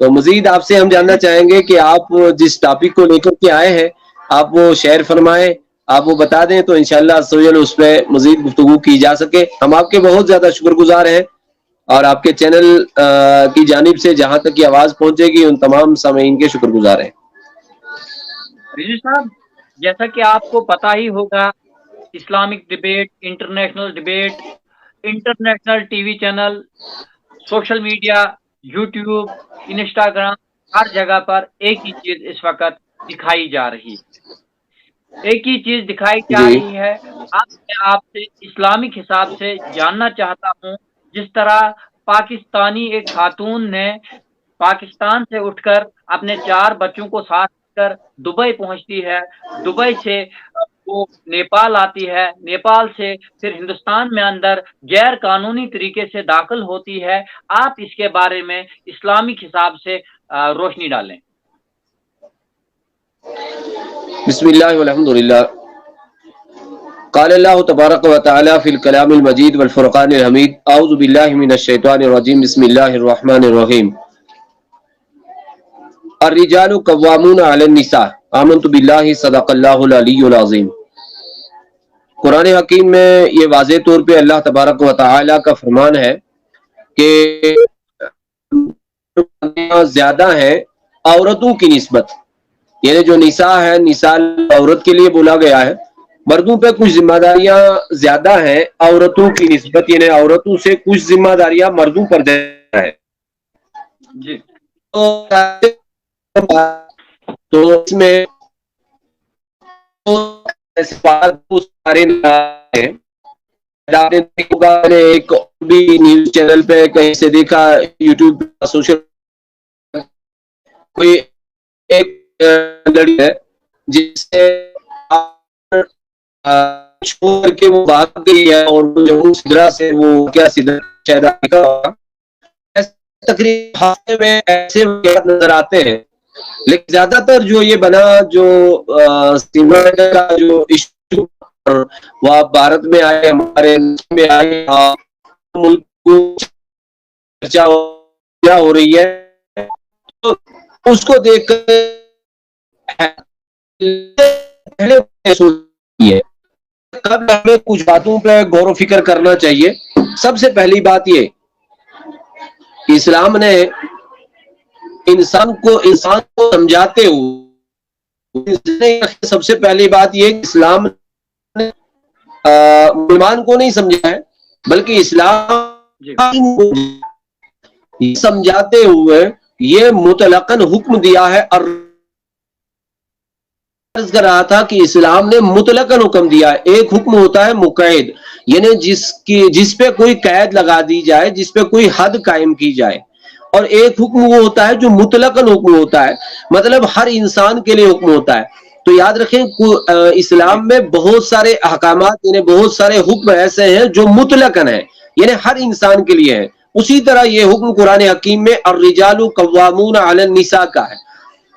تو مزید آپ سے ہم جاننا چاہیں گے کہ آپ جس ٹاپک کو لے کر کے آئے ہیں آپ وہ شیئر فرمائیں، آپ وہ بتا دیں تو انشاءاللہ عز و جل اس پہ مزید گفتگو کی جا سکے۔ ہم آپ کے بہت زیادہ شکر گزار ہیں، اور آپ کے چینل کی جانب سے جہاں تک یہ آواز پہنچے گی ان تمام سامعین کے شکر گزار ہیں۔ رضوی صاحب، جیسا کہ آپ کو پتہ ہی ہوگا، Islamic debate, international debate, international TV channel, social media, YouTube, Instagram, ہر جگہ پر ایک ہی چیز اس وقت دکھائی جا رہی ہے، ایک ہی چیز دکھائی جا جی رہی ہے۔ میں آپ سے اسلامک حساب سے جاننا چاہتا ہوں، جس طرح پاکستانی ایک خاتون نے پاکستان سے اٹھ کر اپنے 4 بچوں کو ساتھ کر دبئی پہنچتی ہے، دبئی سے وہ نیپال آتی ہے، نیپال سے پھر ہندوستان میں اندر غیر قانونی طریقے سے داخل ہوتی ہے، آپ اس کے بارے میں اسلامک حساب سے روشنی ڈالیں۔ بسم اللہ والحمد للہ۔ قال اللہ تبارک و تعالی فی الکلام المجید والفرقان الحمید، اعوذ باللہ من الشیطان الرجیم، بسم اللہ الرحمن الرحیم۔ الرجال قوامون علی النساء، آمنت باللہ، صدق اللہ العلی العظیم۔ قرآن حکیم میں یہ واضح طور پہ اللہ تبارک و تعالی کا فرمان ہے کہ زیادہ ہیں عورتوں کی نسبت، یعنی جو نساء ہے، نساء عورت کے لیے بولا گیا ہے، مردوں پہ کچھ ذمہ داریاں زیادہ ہیں عورتوں کی نسبت، یعنی عورتوں سے کچھ ذمہ داریاں مردوں پر زیادہ ہے۔ جی، تو اس میں سارے آپ نے دیکھا ہوگا، میں نے ایک بھی نیوز چینل پہ کہیں سے دیکھا، یوٹیوب سوشل، کوئی ایک لڑکی ہے جس سے چھوڑ کے وہ بھاگ گئی ہے، اور جو سدرا سے وہ کیا سدرا شاید تقریباً ہفتے میں ایسے نظر آتے ہیں، لیکن زیادہ تر جو یہ بنا جو سیما کا جو ایشو وہ بھارت میں آئے، ہمارے میں آئے، ملک کو چرچا ہو رہی ہے، تو اس کو دیکھ کر پہلے قبل ہمیں کچھ باتوں پہ غور و فکر کرنا چاہیے۔ سب سے پہلی بات یہ، اسلام نے انسان کو سمجھاتے ہوئے، سب سے پہلی بات یہ کہ اسلام نے مسلمان کو نہیں سمجھا ہے، بلکہ اسلام کو سمجھاتے ہوئے یہ مطلقاً حکم دیا ہے، اور عرض کر رہا تھا کہ اسلام نے مطلقاً حکم دیا ہے۔ ایک حکم ہوتا ہے مقید، یعنی جس پہ کوئی قید لگا دی جائے، جس پہ کوئی حد قائم کی جائے، اور ایک حکم وہ ہوتا ہے جو مطلقاً حکم ہوتا ہے، مطلب ہر انسان کے لیے حکم ہوتا ہے۔ تو یاد رکھیں اسلام میں بہت سارے احکامات، یعنی بہت سارے حکم ایسے ہیں جو مطلقاً ہیں، یعنی ہر انسان کے لیے ہیں۔ اسی طرح یہ حکم قرآن حکیم میں الرجال قوامون علی النساء کا ہے۔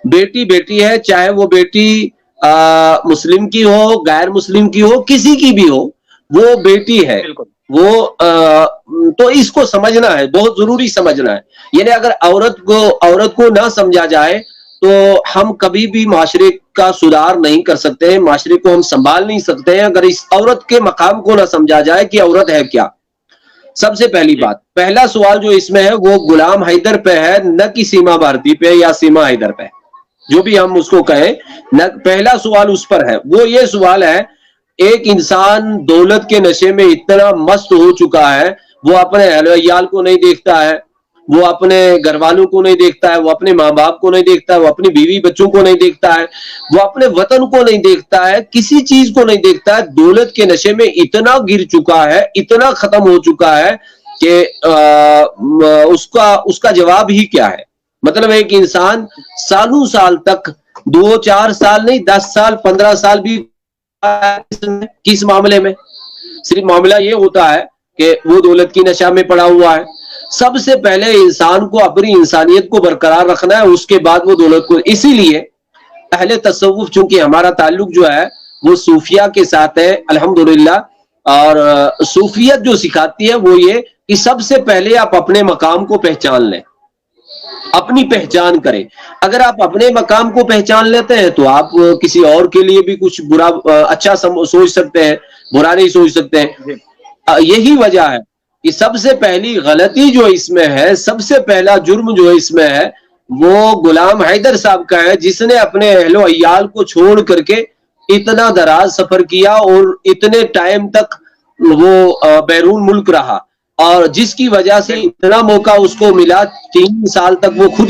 بیٹی بیٹی ہے، چاہے وہ بیٹی مسلم کی ہو، غیر مسلم کی ہو، کسی کی بھی ہو، وہ بیٹی ہے۔ وہ تو اس کو سمجھنا ہے، بہت ضروری سمجھنا ہے۔ یعنی اگر عورت کو نہ سمجھا جائے تو ہم کبھی بھی معاشرے کا سدھار نہیں کر سکتے ہیں، معاشرے کو ہم سنبھال نہیں سکتے ہیں اگر اس عورت کے مقام کو نہ سمجھا جائے کہ عورت ہے کیا۔ سب سے پہلی بات، پہلا سوال جو اس میں ہے وہ غلام حیدر پہ ہے، نہ کہ سیما بھارتی پہ یا سیما حیدر پہ، جو بھی ہم اس کو کہیں، پہلا سوال اس پر ہے۔ وہ یہ سوال ہے، ایک انسان دولت کے نشے میں اتنا مست ہو چکا ہے، وہ اپنے اہل و عیال کو نہیں دیکھتا ہے، وہ اپنے گھر والوں کو نہیں دیکھتا ہے، وہ اپنے ماں باپ کو نہیں دیکھتا ہے، وہ اپنی بیوی بچوں کو نہیں دیکھتا ہے، وہ اپنے وطن کو نہیں دیکھتا ہے، کسی چیز کو نہیں دیکھتا ہے، دولت کے نشے میں اتنا گر چکا ہے، اتنا ختم ہو چکا ہے کہ اس کا جواب ہی کیا ہے۔ مطلب ایک انسان سالوں سال تک، 2-4 سال نہیں، 10 سال 15 سال بھی کس معاملے میں، صرف معاملہ یہ ہوتا ہے کہ وہ دولت کی نشہ میں پڑا ہوا ہے۔ سب سے پہلے انسان کو اپنی انسانیت کو برقرار رکھنا ہے، اس کے بعد وہ دولت کو۔ اسی لیے اہل تصوف، چونکہ ہمارا تعلق جو ہے وہ صوفیہ کے ساتھ ہے الحمدللہ، اور صوفیت جو سکھاتی ہے وہ یہ کہ سب سے پہلے آپ اپنے مقام کو پہچان لیں۔ اپنی پہچان کریں. اگر آپ اپنے مقام کو پہچان لیتے ہیں تو آپ کسی اور کے لیے بھی کچھ برا اچھا سوچ سکتے ہیں، برا نہیں سوچ سکتے ہیں. جی یہی وجہ ہے کہ سب سے پہلی غلطی جو اس میں ہے، سب سے پہلا جرم جو اس میں ہے، وہ غلام حیدر صاحب کا ہے، جس نے اپنے اہل و عیال کو چھوڑ کر کے اتنا دراز سفر کیا اور اتنے ٹائم تک وہ بیرون ملک رہا، اور جس کی وجہ سے بالکل اتنا موقع اس کو ملا. 3 سال تک وہ خود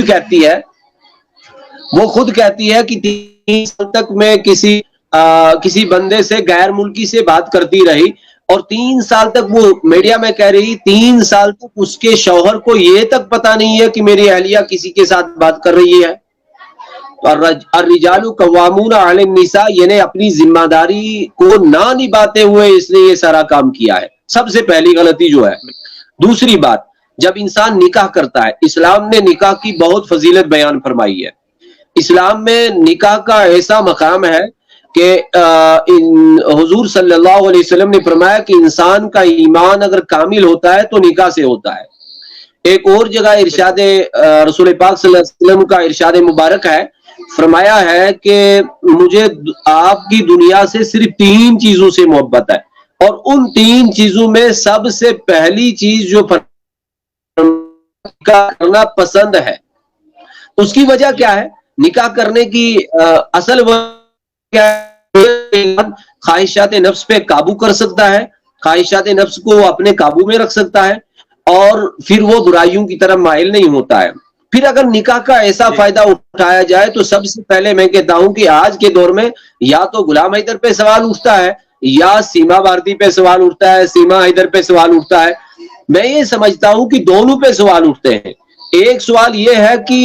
کہتی ہے کہ 3 سال تک میں کسی بندے سے، غیر ملکی سے بات کرتی رہی، اور 3 سال تک وہ میڈیا میں کہہ رہی 3 سال تک اس کے شوہر کو یہ تک پتا نہیں ہے کہ میری اہلیہ کسی کے ساتھ بات کر رہی ہے. الرجال قوامون علی النساء، یعنی اپنی ذمہ داری کو نہ نبھاتے ہوئے اس نے یہ سارا کام کیا ہے. سب سے پہلی غلطی جو ہے. دوسری بات، جب انسان نکاح کرتا ہے، اسلام نے نکاح کی بہت فضیلت بیان فرمائی ہے. اسلام میں نکاح کا ایسا مقام ہے کہ حضور صلی اللہ علیہ وسلم نے فرمایا کہ انسان کا ایمان اگر کامل ہوتا ہے تو نکاح سے ہوتا ہے. ایک اور جگہ ارشاد رسول پاک صلی اللہ علیہ وسلم کا ارشاد مبارک ہے، فرمایا ہے کہ مجھے آپ کی دنیا سے صرف 3 چیزوں سے محبت ہے، اور ان 3 چیزوں میں سب سے پہلی چیز جو نکاح کرنا پسند ہے. اس کی وجہ کیا ہے؟ نکاح کرنے کی اصل وجہ کیا ہے؟ خواہشات نفس پہ قابو کر سکتا ہے، خواہشات نفس کو اپنے قابو میں رکھ سکتا ہے، اور پھر وہ برائیوں کی طرف مائل نہیں ہوتا ہے. پھر اگر نکاح کا ایسا جی فائدہ اٹھایا جائے تو سب سے پہلے میں کہتا ہوں کہ آج کے دور میں یا تو غلام حیدر پہ سوال اٹھتا ہے، یا سیما بھارتی پہ سوال اٹھتا ہے، سیما حیدر پہ سوال اٹھتا ہے. میں یہ سمجھتا ہوں کہ دونوں پہ سوال اٹھتے ہیں. ایک سوال یہ ہے کہ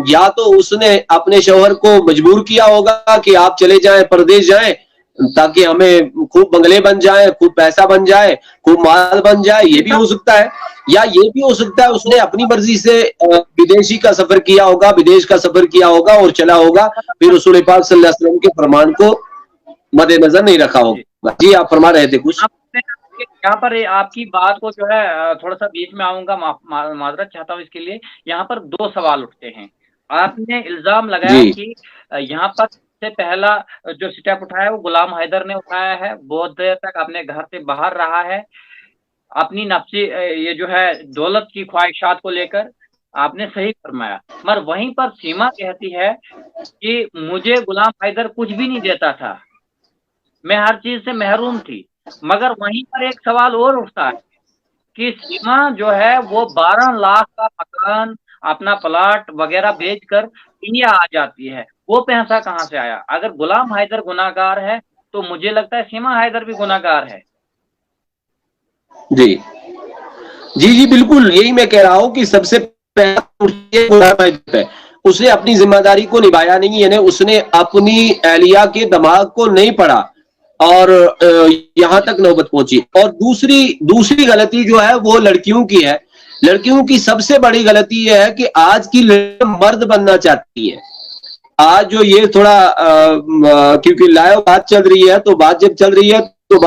یا تو اس نے اپنے شوہر کو مجبور کیا ہوگا کہ آپ چلے جائیں، پردیش جائیں، تاکہ ہمیں خوب بنگلے بن جائیں، خوب پیسہ بن جائے، خوب مال بن جائے. یہ بھی ہو سکتا ہے. یا یہ بھی ہو سکتا ہے اس نے اپنی مرضی سے بدیشی کا سفر کیا ہوگا، بدیش کا سفر کیا ہوگا اور چلا ہوگا، پھر رسول پاک صلی اللہ علیہ وسلم کے فرمان کو مد نظر نہیں رکھا جی ہوگا. جی آپ فرما رہے تھے کچھ. یہاں پر آپ کی بات کو جو ہے تھوڑا سا بیچ میں آؤں گا، معذرت چاہتا ہوں اس کے لیے. یہاں پر 2 سوال اٹھتے ہیں. آپ نے الزام لگایا جی کہ یہاں پر سے پہلا جو سٹیپ اٹھایا وہ غلام حیدر نے اٹھایا ہے، بہت دیر تک اپنے گھر سے باہر رہا ہے اپنی نفسی یہ جو ہے دولت کی خواہشات کو لے کر. آپ نے صحیح فرمایا، مگر وہیں پر سیما کہتی ہے کہ مجھے غلام حیدر کچھ بھی نہیں دیتا تھا، میں ہر چیز سے محروم تھی. مگر وہیں پر ایک سوال اور اٹھتا ہے کہ سیما جو ہے وہ 12 لاکھ کا مکان، اپنا پلاٹ وغیرہ بیچ کر انڈیا آ جاتی ہے. وہ پیسہ کہاں سے آیا؟ اگر غلام حیدر گناہگار ہے تو مجھے لگتا ہے سیما حیدر بھی گناہگار ہے. جی جی جی بالکل یہی میں کہہ رہا ہوں کہ سب سے پہلا اس نے اپنی ذمہ داری کو نبھایا نہیں، یعنی اس نے اپنی اہلیہ کے دماغ کو نہیں پڑھا اور یہاں تک نوبت پہنچی. اور دوسری غلطی جو ہے وہ لڑکیوں کی ہے. لڑکیوں کی سب سے بڑی غلطی یہ ہے کہ آج کی لڑکی مرد بننا چاہتی ہے. آج جو یہ تھوڑا کیونکہ لائیو بات چل رہی ہے تو بات جب چل رہی ہے تو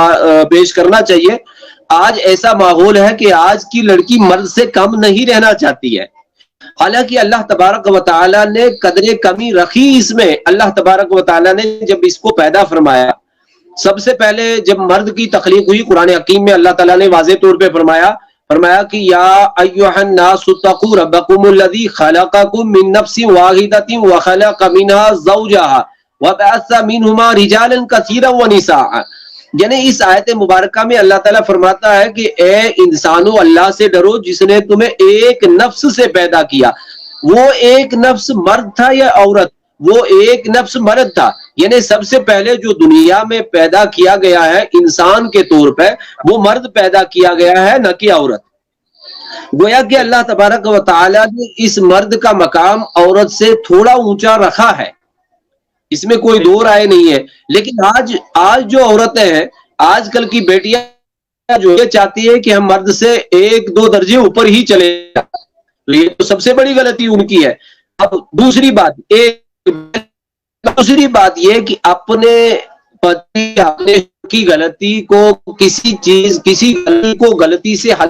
پیش کرنا چاہیے. آج ایسا ماحول ہے کہ آج کی لڑکی مرد سے کم نہیں رہنا چاہتی ہے. حالانکہ اللہ تبارک و تعالیٰ نے قدر کمی رکھی اس میں. اللہ تبارک و تعالیٰ نے جب اس کو پیدا فرمایا، سب سے پہلے جب مرد کی تخلیق ہوئی، قرآن حکیم میں اللہ تعالیٰ نے واضح طور پہ فرمایا کہ یا ایھا الناس اتقوا ربکم الذی خلقکم من نفس واحدۃ وخلق منها زوجها وبعث منهما رجالا کثیرا ونساء. یعنی اس آیت مبارکہ میں اللہ تعالیٰ فرماتا ہے کہ اے انسانوں، اللہ سے ڈرو جس نے تمہیں ایک نفس سے پیدا کیا. وہ ایک نفس مرد تھا یا عورت؟ وہ ایک نفس مرد تھا. یعنی سب سے پہلے جو دنیا میں پیدا کیا گیا ہے انسان کے طور پہ وہ مرد پیدا کیا گیا ہے، نہ کہ عورت. گویا کہ اللہ تبارک و تعالیٰ نے اس مرد کا مقام عورت سے تھوڑا اونچا رکھا ہے، اس میں کوئی دو رائے نہیں ہے. لیکن آج جو عورتیں ہیں، آج کل کی بیٹیاں جو یہ چاہتی ہے کہ ہم مرد سے 1-2 درجے اوپر ہی چلے جائیں. یہ تو سب سے بڑی غلطی ان کی ہے. اب دوسری بات یہ کہ اپنے پتی اپنے کی غلطی کو کسی غلطی کو غلطی سے حل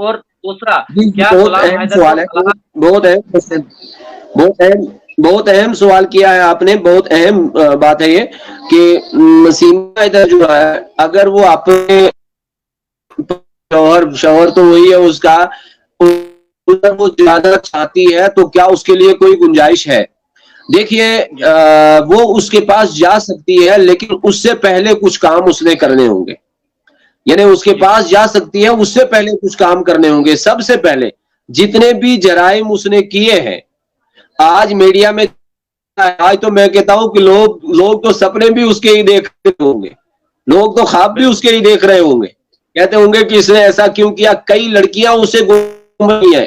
اور دوسرا, جی کیا بہت غلام اہم حیدر کو سوال ہے, صلاح؟ بہت اہم question، بہت اہم سوال کیا ہے آپ نے, بہت اہم بات ہے یہ کہ سیما حیدر جو ہے اگر وہ اپنے شوہر تو وہی ہے اس کا, اگر وہ زیادہ چاہتی ہے تو کیا اس کے لیے کوئی گنجائش ہے؟ دیکھیے جی وہ اس کے پاس جا سکتی ہے لیکن اس سے پہلے کچھ کام اس نے کرنے ہوں گے. یعنی اس کے جی پاس جا سکتی ہے, اس سے پہلے کچھ کام کرنے ہوں گے. سب سے پہلے جتنے بھی جرائم اس نے کیے ہیں آج میڈیا میں, آج تو میں کہتا ہوں کہ لوگ تو سپنے بھی اس کے ہی دیکھ رہے ہوں گے, لوگ تو خواب بھی اس بالکل کے ہی دیکھ رہے ہوں گے, کہتے ہوں گے کہ اس نے ایسا کیوں کیا. کئی لڑکیاں اسے گم رہی ہیں.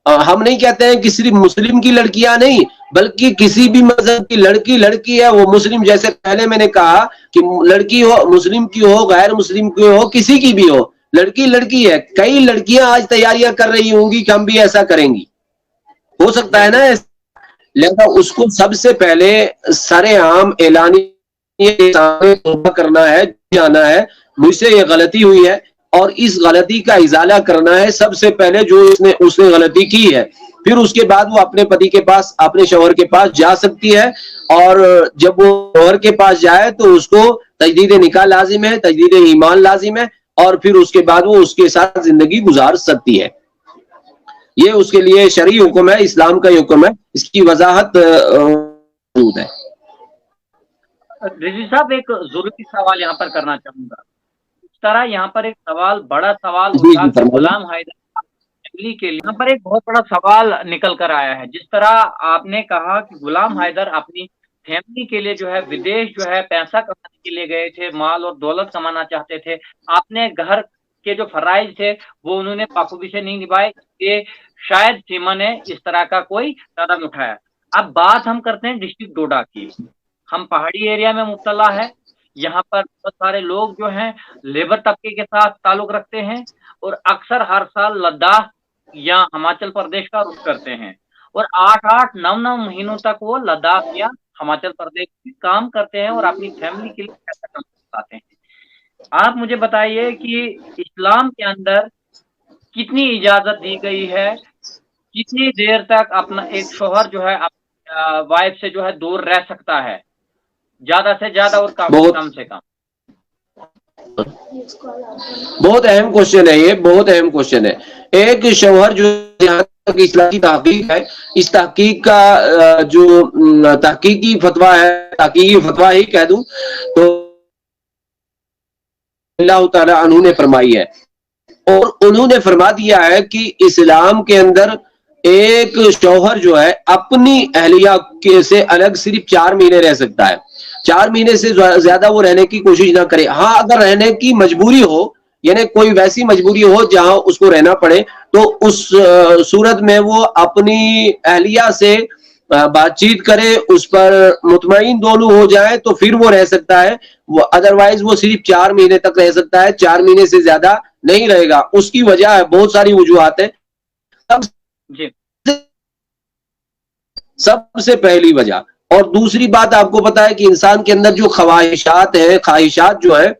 ہم نہیں کہتے ہیں کہ صرف مسلم کی لڑکیاں نہیں, بلکہ کسی بھی مذہب کی لڑکی ہے وہ مسلم, جیسے پہلے میں نے کہا کہ لڑکی ہو مسلم کی ہو غیر مسلم کی ہو کسی کی بھی ہو, لڑکی ہے. کئی لڑکیاں آج تیاریاں کر رہی ہوں گی کہ ہم بھی ایسا کریں گی, ہو سکتا ہے نا بالکل ایسا. لہذا اس کو سب سے پہلے سر عام اعلانی کرنا ہے, جانا ہے مجھ سے یہ غلطی ہوئی ہے اور اس غلطی کا ازالہ کرنا ہے. سب سے پہلے جو اس نے غلطی کی ہے, پھر اس کے بعد وہ اپنے پتی کے پاس, اپنے شوہر کے پاس جا سکتی ہے. اور جب وہ شوہر کے پاس جائے تو اس کو تجدید نکاح لازم ہے, تجدید ایمان لازم ہے, اور پھر اس کے بعد وہ اس کے ساتھ زندگی گزار سکتی ہے. یہ اس کے لیے شرعی حکم ہے, اسلام کا حکم ہے, اس کی وضاحت موجود ہے. رضوی صاحب, ایک ضروری سوال یہاں پر کرنا چاہوں گا. اس طرح یہاں پر ایک سوال, بڑا سوال جی اٹھا جی کہ فرمائیے. غلام حیدر فیملی کے لیے, یہاں پر ایک بہت بڑا سوال نکل کر آیا ہے. جس طرح آپ نے کہا کہ غلام حیدر اپنی فیملی کے لیے جو ہے ودیش جو ہے پیسہ کمانے کے لیے گئے تھے, مال اور دولت کمانا چاہتے تھے. آپ نے گھر کے جو فرائض تھے وہ انہوں نے بخوبی سے نہیں نبھائے, کہ شاید سیما نے اس طرح کا کوئی قدم اٹھایا. اب بات ہم کرتے ہیں ڈسٹرکٹ ڈوڈا کی. ہم پہاڑی ایریا میں مبتلا ہے, یہاں پر بہت سارے لوگ جو ہیں لیبر طبقے کے ساتھ تعلق رکھتے ہیں, اور اکثر ہر سال لداخ یا ہماچل پردیش کا رخ کرتے ہیں, اور 8-8 9 مہینوں تک وہ لداخ یا ہماچل پردیش میں کام کرتے ہیں اور اپنی فیملی کے لیے پیسہ کماتے ہیں. آپ مجھے بتائیے کہ اسلام کے اندر کتنی اجازت دی گئی ہے, کتنی دیر تک اپنا ایک شوہر جو ہے وائف سے جو ہے دور رہ سکتا ہے, زیادہ سے زیادہ اور بہت کم سے کم؟ بہت اہم کوشچن ہے یہ, بہت اہم کوشچن ہے. ایک شوہر جو یہاں تک اسلامی تحقیق ہے, اس تحقیق کا جو تحقیقی فتویٰ ہے, تحقیقی فتویٰ ہی کہہ دوں تو اللہ تعالیٰ عنہ نے فرمائی ہے, اور انہوں نے فرما دیا ہے کہ اسلام کے اندر ایک شوہر جو ہے اپنی اہلیہ سے الگ صرف 4 مہینے رہ سکتا ہے. 4 مہینے سے زیادہ وہ رہنے کی کوشش نہ کرے. ہاں اگر رہنے کی مجبوری ہو, یعنی کوئی ویسی مجبوری ہو جہاں اس کو رہنا پڑے, تو اس صورت میں وہ اپنی اہلیہ سے بات چیت کرے, اس پر مطمئن دونوں ہو جائے تو پھر وہ رہ سکتا ہے. وہ ادروائز وہ صرف 4 مہینے تک رہ سکتا ہے, 4 مہینے سے زیادہ نہیں رہے گا. اس کی وجہ ہے, بہت ساری وجوہات ہیں. جی سب سے پہلی وجہ, اور دوسری بات آپ کو پتا ہے کہ انسان کے اندر جو خواہشات ہیں, خواہشات جو ہیں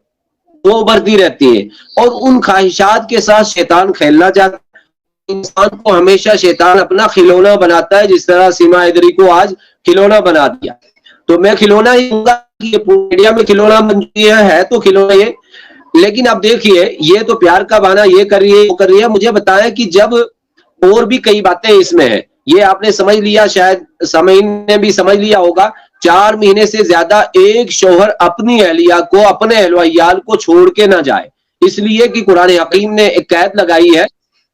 وہ بڑھتی رہتی ہیں, اور ان خواہشات کے ساتھ شیطان کھیلنا چاہتا ہے. انسان کو ہمیشہ شیطان اپنا کھلونا بناتا ہے, جس طرح سیما حیدری کو آج کھلونا بنا دیا. تو میں کھلونا ہی ہوں گا, انڈیا میں کھلونا بن چکی ہے تو کھلونا یہ. لیکن اب دیکھیے, یہ تو پیار کا بہانہ یہ کر رہی ہے وہ کر رہی ہے. مجھے بتائیں کہ جب اور بھی کئی باتیں اس میں ہیں, یہ آپ نے سمجھ لیا, شاید سامعین نے بھی سمجھ لیا ہوگا, 4 مہینے سے زیادہ ایک شوہر اپنی اہلیہ کو, اپنے اہل و عیال کو چھوڑ کے نہ جائے. اس لیے کہ قرآن حکیم نے ایک قید لگائی ہے,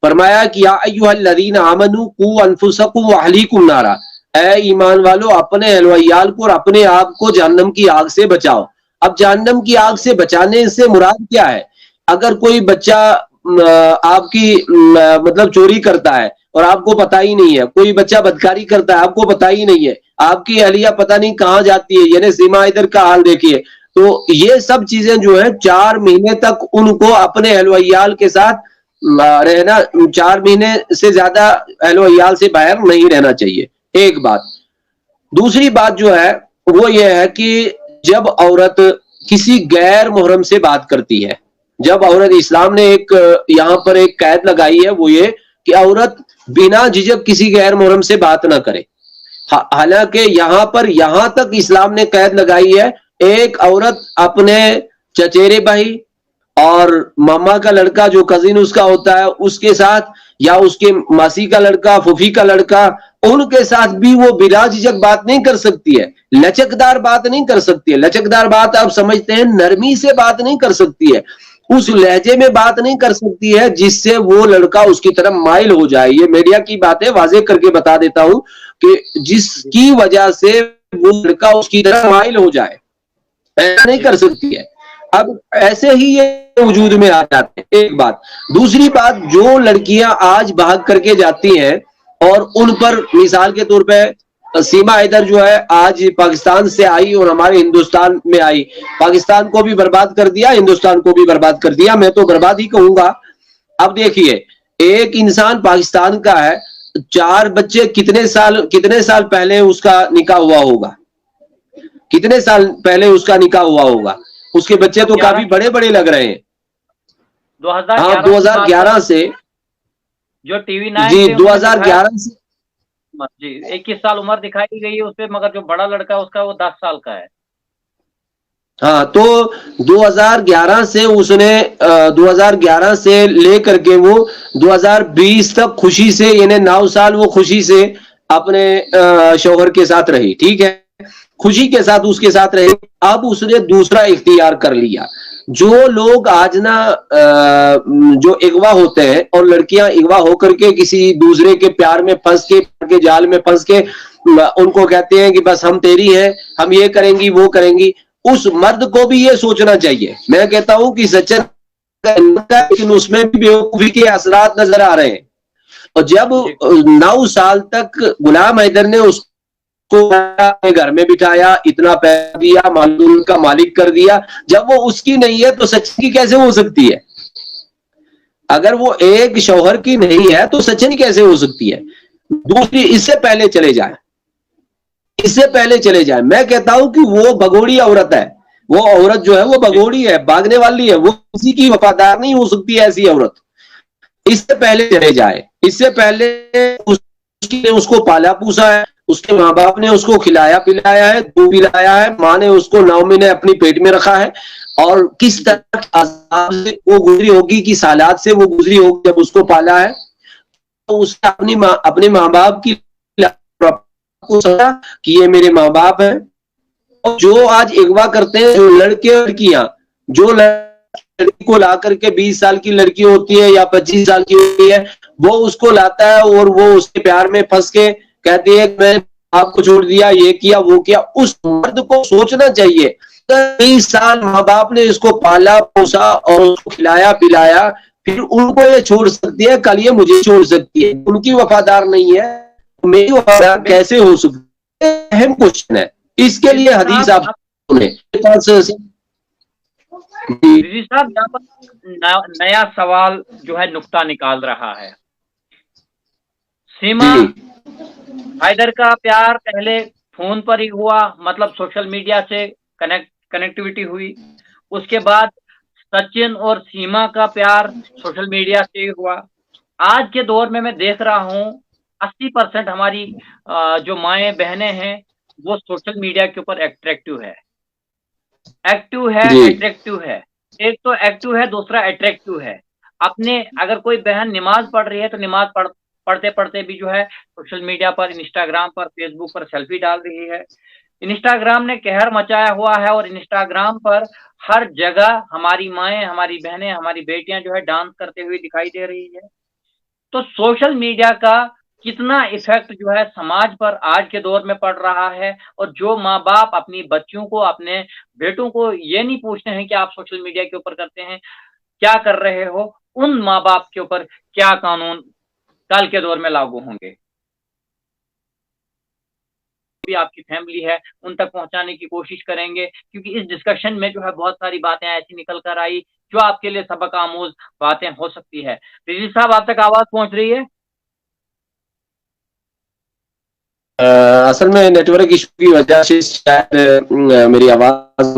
فرمایا کہ یا ایھا الذین آمنوا قوا انفسکم واہلیکم نارا, اے ایمان والو اپنے اہل و عیال کو اور اپنے آپ کو جہنم کی آگ سے بچاؤ. اب جہنم کی آگ سے بچانے سے مراد کیا ہے؟ اگر کوئی بچہ آپ کی مطلب چوری کرتا ہے اور آپ کو پتہ ہی نہیں ہے, کوئی بچہ بدکاری کرتا ہے آپ کو پتہ ہی نہیں ہے, آپ کی اہلیہ پتہ نہیں کہاں جاتی ہے, یعنی سیما حیدر کا حال دیکھیے. تو یہ سب چیزیں جو ہیں 4 مہینے تک ان کو اپنے اہل و عیال کے ساتھ رہنا, 4 مہینے سے زیادہ اہل و عیال سے باہر نہیں رہنا چاہیے. ایک بات. دوسری بات جو ہے وہ یہ ہے کہ جب عورت کسی غیر محرم سے بات کرتی ہے, جب عورت اسلام نے ایک یہاں پر ایک قید لگائی ہے وہ یہ کہ عورت بنا جھجک کسی غیر محرم سے بات نہ کرے. حالانکہ یہاں پر یہاں تک اسلام نے قید لگائی ہے ایک عورت اپنے چچیرے بھائی اور ماما کا لڑکا جو کزن اس کا ہوتا ہے اس کے ساتھ یا اس کے ماسی کا لڑکا پھوپھی کا لڑکا ان کے ساتھ بھی وہ بلا جھجک بات نہیں کر سکتی ہے. لچکدار بات نہیں کر سکتی ہے. لچکدار بات آپ سمجھتے ہیں نرمی سے بات نہیں کر سکتی ہے. اس لہجے میں بات نہیں کر سکتی ہے جس سے وہ لڑکا اس کی طرف مائل ہو جائے. یہ میڈیا کی باتیں واضح کر کے بتا دیتا ہوں کہ جس کی وجہ سے وہ لڑکا اس کی طرف مائل ہو جائے ایسا نہیں کر سکتی ہے. اب ایسے ہی یہ وجود میں آ جاتے ہیں. ایک بات. دوسری بات جو لڑکیاں آج بھاگ کر کے جاتی ہیں اور ان پر مثال کے طور پہ سیما حیدر جو ہے آج پاکستان سے آئی اور ہمارے ہندوستان میں آئی, پاکستان کو بھی برباد کر دیا ہندوستان کو بھی برباد کر دیا. میں تو برباد ہی کہوں گا. اب دیکھیے ایک انسان پاکستان کا ہے 4 بچے کتنے سال پہلے اس کا نکاح ہوا ہوگا, کتنے سال پہلے اس کا نکاح ہوا ہوگا. اس کے بچے تو کافی بڑے بڑے لگ رہے ہیں. ہاں 2011 سے جو ٹی وی 9 جی 2011 سے جی 21 سال عمر دکھائی گئی ہے اس پہ, مگر جو بڑا لڑکا ہے اس کا وہ 10 سال کا ہے. ہاں تو 2011 سے اس نے 2011 سے لے کر کے وہ 2020 تک خوشی سے یعنی 9 سال وہ خوشی سے اپنے شوہر کے ساتھ رہی. ٹھیک ہے, خوشی کے ساتھ اس کے ساتھ رہی. اب اس نے دوسرا اختیار کر لیا. جو لوگ آج نا جو اغوا ہوتے ہیں اور لڑکیاں اغوا ہو کر کے کسی دوسرے کے پیار میں پھنس کے جال میں پھنس کے ان کو کہتے ہیں کہ بس ہم تیری ہیں, ہم یہ کریں گی وہ کریں گی, اس مرد کو بھی یہ سوچنا چاہیے. میں کہتا ہوں کہ سچن لیکن اس میں بھی بیوقوفی کے اثرات نظر آ رہے ہیں. اور جب 9 سال تک غلام حیدر نے اس کو گھر میں بٹھایا, اتنا پیسہ دیا, معلوم کا مالک کر دیا, جب وہ اس کی نہیں ہے تو سچن کی کیسے ہو سکتی ہے؟ اگر وہ ایک شوہر کی نہیں ہے تو سچن کیسے ہو سکتی ہے؟ دوسری اس سے پہلے چلے جائیں, میں کہتا ہوں کہ وہ بگوڑی عورت ہے. وہ عورت جو ہے وہ بگوڑی ہے, بھاگنے والی ہے, وہ کسی کی وفادار نہیں ہو سکتی ایسی عورت. اس سے پہلے چلے جائے, اس سے پہلے اس کو پالا پوسا ہے, اس کے ماں باپ نے اس کو کھلایا پلایا ہے, دودھ پلایا ہے, ماں نے اس کو 9 مہینے اپنی پیٹ میں رکھا ہے, اور کس طرح عذاب سے وہ گزری ہوگی, کس حالات سے وہ گزری ہوگی جب اس کو پالا ہے. تو اس نے اپنے ماں باپ کی کو سمجھا کہ یہ میرے ماں باپ ہیں. اور جو آج اغوا کرتے ہیں جو لڑکے لڑکیاں, جو لڑکی کو لا کر کے 20 سال کی لڑکی ہوتی ہے یا 25 سال کی ہوتی ہے, وہ اس کو لاتا ہے اور وہ اس کے پیار میں پھنس کے کہتی ہے میں آپ کو چھوڑ دیا, یہ کیا وہ کیا. اس مرد کو سوچنا چاہیے 20 سال ماں باپ نے اس کو پالا پوسا اور اس کو کھلایا پلایا, پھر ان کو یہ چھوڑ سکتی ہے, کل یہ مجھے چھوڑ سکتی ہے. ان کی وفادار نہیں ہے, میری وفادار کیسے ہو سکتی ہے؟ اہم کوشچن ہے. اس کے لیے حدیث آپ صاحب یہاں پر نیا سوال جو ہے نقطہ نکال رہا ہے. سیما حیدر کا پیار پہلے فون پر ہی ہوا, مطلب سوشل میڈیا سے کنیکٹیویٹی ہوئی. اس کے بعد سچن اور سیما کا پیار سوشل میڈیا سے ہی ہوا. آج کے دور میں دیکھ رہا ہوں 80% ہماری جو مائیں بہنیں ہیں وہ سوشل میڈیا کے اوپر ایکٹیو ہے, اٹریکٹیو ہے. ایک تو ایکٹیو ہے, دوسرا اٹریکٹیو ہے. اپنے اگر کوئی بہن نماز پڑھ رہی ہے تو نماز پڑھتے پڑھتے بھی جو ہے سوشل میڈیا پر, انسٹاگرام پر, فیس بک پر سیلفی ڈال رہی ہے. انسٹاگرام نے قہر مچایا ہوا ہے اور انسٹاگرام پر ہر جگہ ہماری مائیں, ہماری بہنیں, ہماری بیٹیاں جو ہے ڈانس کرتے ہوئے دکھائی دے رہی ہے. تو سوشل میڈیا کا کتنا ایفیکٹ جو ہے سماج پر آج کے دور میں پڑ رہا ہے, اور جو ماں باپ اپنی بچیوں کو, اپنے بیٹوں کو یہ نہیں پوچھتے ہیں کہ آپ سوشل میڈیا کے اوپر کرتے ہیں کیا کر رہے ہو, ان ماں باپ کے اوپر کیا قانون کل کے دور میں لاگو ہوں گے؟ بھی آپ کی فیملی ہے ان تک پہنچانے کی کوشش کریں گے, کیونکہ اس ڈسکشن میں جو ہے بہت ساری باتیں ایسی نکل کر آئی جو آپ کے لیے سبق آموز باتیں ہو سکتی ہے. رضی صاحب آپ تک آواز پہنچ رہی ہے؟ اصل میں نیٹ ورک ایشو کی وجہ سے شاید میری آواز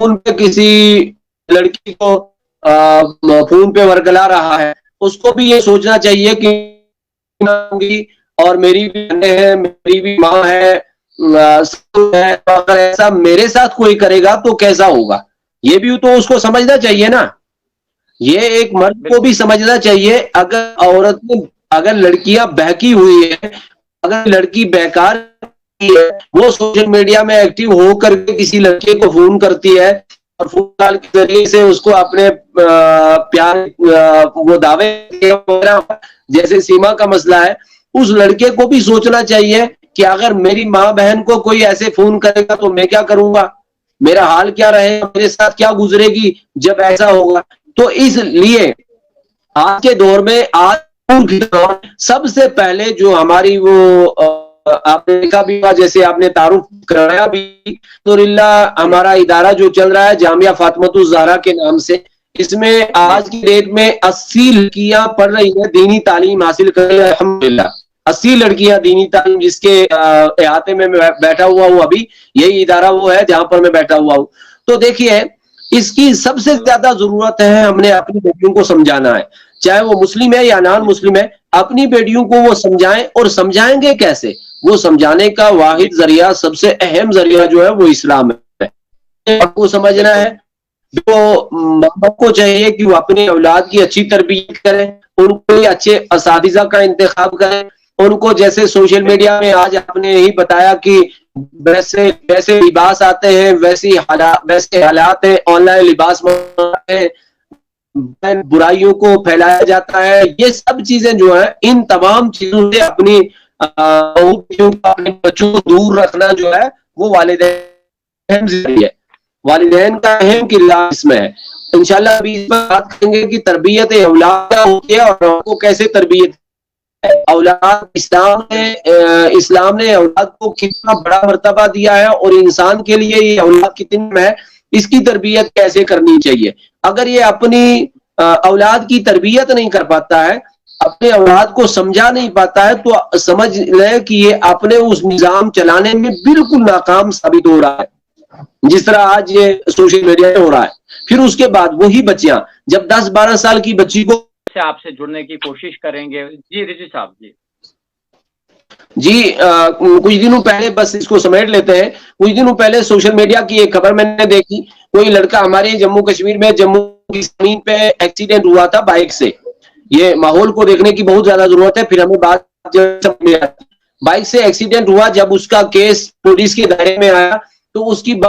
فون پہ کسی لڑکی کو فون پہ ورگلا رہا ہے، اس کو بھی یہ سوچنا چاہیے کہ اور میری بھی بہنیں ہیں، میری بھی ماں ہے، اگر ایسا میرے ساتھ کوئی کرے گا تو کیسا ہوگا، یہ بھی تو اس کو سمجھنا چاہیے نا. یہ ایک مرد کو بھی سمجھنا چاہیے. اگر لڑکیاں بہکی ہوئی ہے، اگر لڑکی بیکار ہے، وہ سوشل میڈیا میں ایکٹیو ہو کر کے کسی لڑکے کو فون کرتی ہے اور فون کال کے ذریعے سے اس کو اپنے پیار وہ دعوے جیسے سیما کا مسئلہ ہے، اس لڑکے کو بھی سوچنا چاہیے کہ اگر میری ماں بہن کو کوئی ایسے فون کرے گا تو میں کیا کروں گا، میرا حال کیا رہے گا، میرے ساتھ کیا گزرے گی جب ایسا ہوگا. تو اس لیے آج کے دور میں سب سے پہلے جو ہماری وہ آپ نے دیکھا بھی، جیسے آپ نے تعارف کرایا بھی، الحمدللہ ہمارا ادارہ جو چل رہا ہے جامعہ فاطمۃ الزہرا کے نام سے، اس میں آج کی ڈیٹ میں 80 لڑکیاں پڑھ رہی ہیں، دینی تعلیم حاصل کر رہی ہیں الحمدللہ. 80 لڑکیاں دینی تعلیم، جس کے احاطے میں بیٹھا ہوا ہوں ابھی، یہی ادارہ وہ ہے جہاں پر میں بیٹھا ہوا ہوں. تو دیکھیے اس کی سب سے زیادہ ضرورت ہے، ہم نے اپنی بیٹیوں کو سمجھانا ہے، چاہے وہ مسلم ہے یا نان مسلم ہے، اپنی بیٹیوں کو وہ سمجھائیں. اور سمجھائیں گے کیسے؟ وہ سمجھانے کا واحد ذریعہ، سب سے اہم ذریعہ جو ہے وہ اسلام ہے. آپ کو سمجھنا ہے، جو ماں باپ کو چاہیے کہ وہ اپنے اولاد کی اچھی تربیت کریں، ان کو اچھے اساتذہ کا انتخاب کریں، ان کو جیسے سوشل میڈیا میں آج آپ نے یہی بتایا کہ ویسے لباس آتے ہیں، ویسے حالات ہیں، آن لائن لباس برائیوں کو پھیلایا جاتا ہے. یہ سب چیزیں جو ہیں، ان تمام چیزوں سے اپنے بچوں کو دور رکھنا جو ہے وہ والدین کا اہم کردار اس میں ہے. انشاءاللہ ابھی اس پر بات کریں گے کہ تربیت اولاد کیا ہوتی ہے اور کو کیسے تربیت اولاد. اسلام نے اولاد کو کتنا بڑا مرتبہ دیا ہے اور انسان کے لیے یہ اولاد کتنی ہے، اس کی تربیت کیسے کرنی چاہیے. اگر یہ اپنی اولاد کی تربیت نہیں کر پاتا ہے، اپنے اولاد کو سمجھا نہیں پاتا ہے، تو سمجھ لے کہ یہ اپنے اس نظام چلانے میں بالکل ناکام ثابت ہو رہا ہے، جس طرح آج یہ سوشل میڈیا پہ ہو رہا ہے. پھر اس کے بعد وہی بچیاں جب 10-12 سال کی بچی کو آپ سے جڑنے کی کوشش کریں گے. جی رضی صاحب. جی کچھ دنوں پہلے، بس اس کو سمیٹ لیتے ہیں، کچھ دنوں پہلے سوشل میڈیا کی ایک خبر میں نے دیکھی. کوئی لڑکا ہمارے جموں کشمیر میں جموں کی زمین پہ ایکسیڈنٹ ہوا تھا بائک سے. یہ ماحول کو دیکھنے کی بہت زیادہ ضرورت ہے، پھر ہمیں بات بائک سے ایکسیڈنٹ ہوا. جب اس کا کیس پولیس کے دائرے میں آیا تو اس کی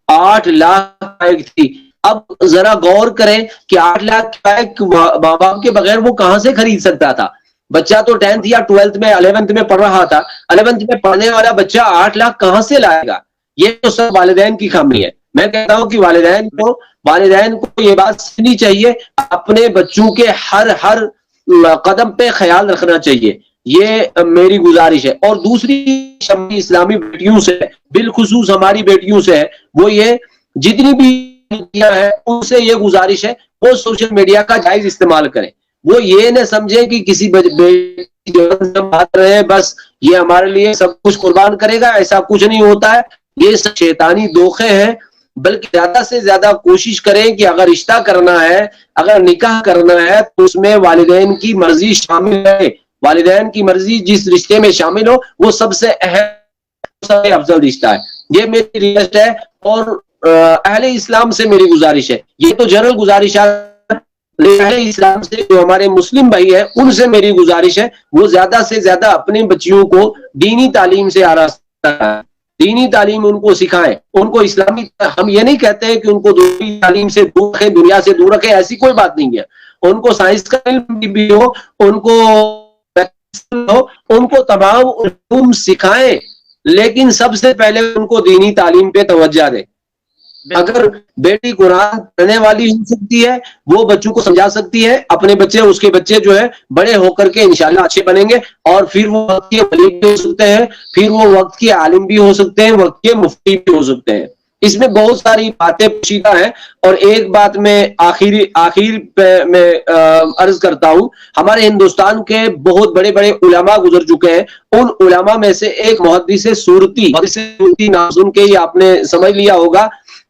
8 لاکھ بائک تھی. اب ذرا غور کریں کہ 8 لاکھ بائک ماں باپ کے بغیر وہ کہاں سے خرید سکتا تھا. بچہ تو 10th یا 12th میں 11th میں پڑھ رہا تھا. 11th میں پڑھنے والا بچہ 8 لاکھ کہاں سے لائے گا؟ یہ تو سب والدین کی خامی ہے. میں کہتا ہوں کہ والدین کو یہ بات سننی چاہیے، اپنے بچوں کے ہر قدم پہ خیال رکھنا چاہیے. یہ میری گزارش ہے. اور دوسری اسلامی بیٹیوں سے، بالخصوص ہماری بیٹیوں سے ہے، وہ یہ جتنی بھی ہیں ان سے یہ گزارش ہے وہ سوشل میڈیا کا جائز استعمال کریں. وہ یہ نہ سمجھیں کہ کسی بات رہے ہیں بس یہ ہمارے لیے سب کچھ قربان کرے گا، ایسا کچھ نہیں ہوتا ہے. یہ سب شیطانی دھوکے ہیں. بلکہ زیادہ سے زیادہ کوشش کریں کہ اگر رشتہ کرنا ہے، اگر نکاح کرنا ہے تو اس میں والدین کی مرضی شامل ہے. والدین کی مرضی جس رشتے میں شامل ہو وہ سب سے اہم افضل رشتہ ہے. یہ میری ریکویسٹ ہے اور اہل اسلام سے میری گزارش ہے. یہ تو جنرل گزارش ہے، اہل اسلام سے جو ہمارے مسلم بھائی ہیں ان سے میری گزارش ہے وہ زیادہ سے زیادہ اپنے بچیوں کو دینی تعلیم سے آراستہ کریں، دینی تعلیم ان کو سکھائیں، ان کو اسلامی. ہم یہ نہیں کہتے ہیں کہ ان کو دینی تعلیم سے دور رکھیں، دنیا سے دور رکھیں، ایسی کوئی بات نہیں ہے. ان کو سائنس کا علم بھی ہو، ان کو تمام علوم سکھائیں، لیکن سب سے پہلے ان کو دینی تعلیم پہ توجہ دیں. اگر بیٹی قرآن پڑھنے والی ہو سکتی ہے، وہ بچوں کو سمجھا سکتی ہے، اپنے بچے اس کے بچے جو ہے بڑے ہو کر کے انشاءاللہ اچھے بنیں گے، اور پھر وہ وقت کے ولی بھی ہو سکتے ہیں، پھر وہ وقت کے عالم بھی ہو سکتے ہیں، وقت کے مفتی بھی ہو سکتے ہیں. اس میں بہت ساری باتیں پوشیدہ ہیں. اور ایک بات میں آخر پہ میں عرض کرتا ہوں، ہمارے ہندوستان کے بہت بڑے بڑے علماء گزر چکے ہیں. ان علماء میں سے ایک محدث سورتی نام سن کے ہی آپ نے سمجھ لیا ہوگا